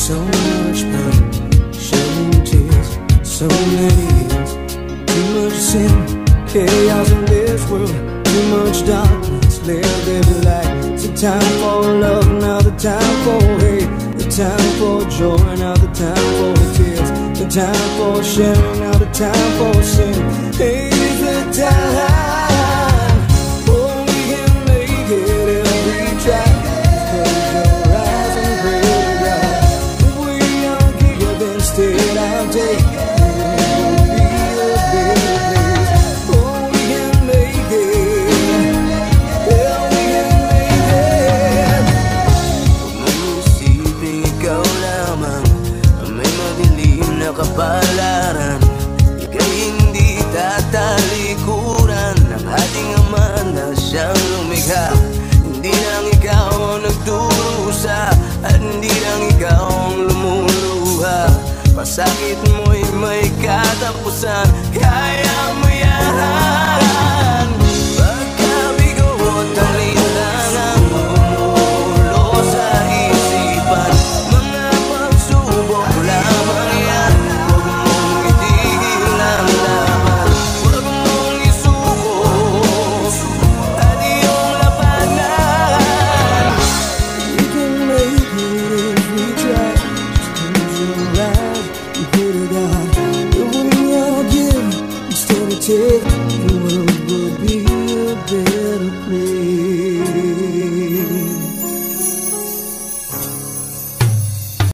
So much pain, shedding tears, so many years. Too much sin, chaos in this world. Too much darkness, live every light. It's a time for love, now the time for hate. The time for joy, now the time for tears. The time for sharing, now the time for sin. Hey, it's the time. Oh, we can make it if we try. Close your eyes and pray to God. If we don't give, then stay all day. Kapalaran, ika'y hindi tatalikuran ng ating Ama na siyang lumikha. Hindi lang ikaw ang nagdurusa, at hindi lang ikaw ang lumuluha. Pasakit mo'y may katapusan.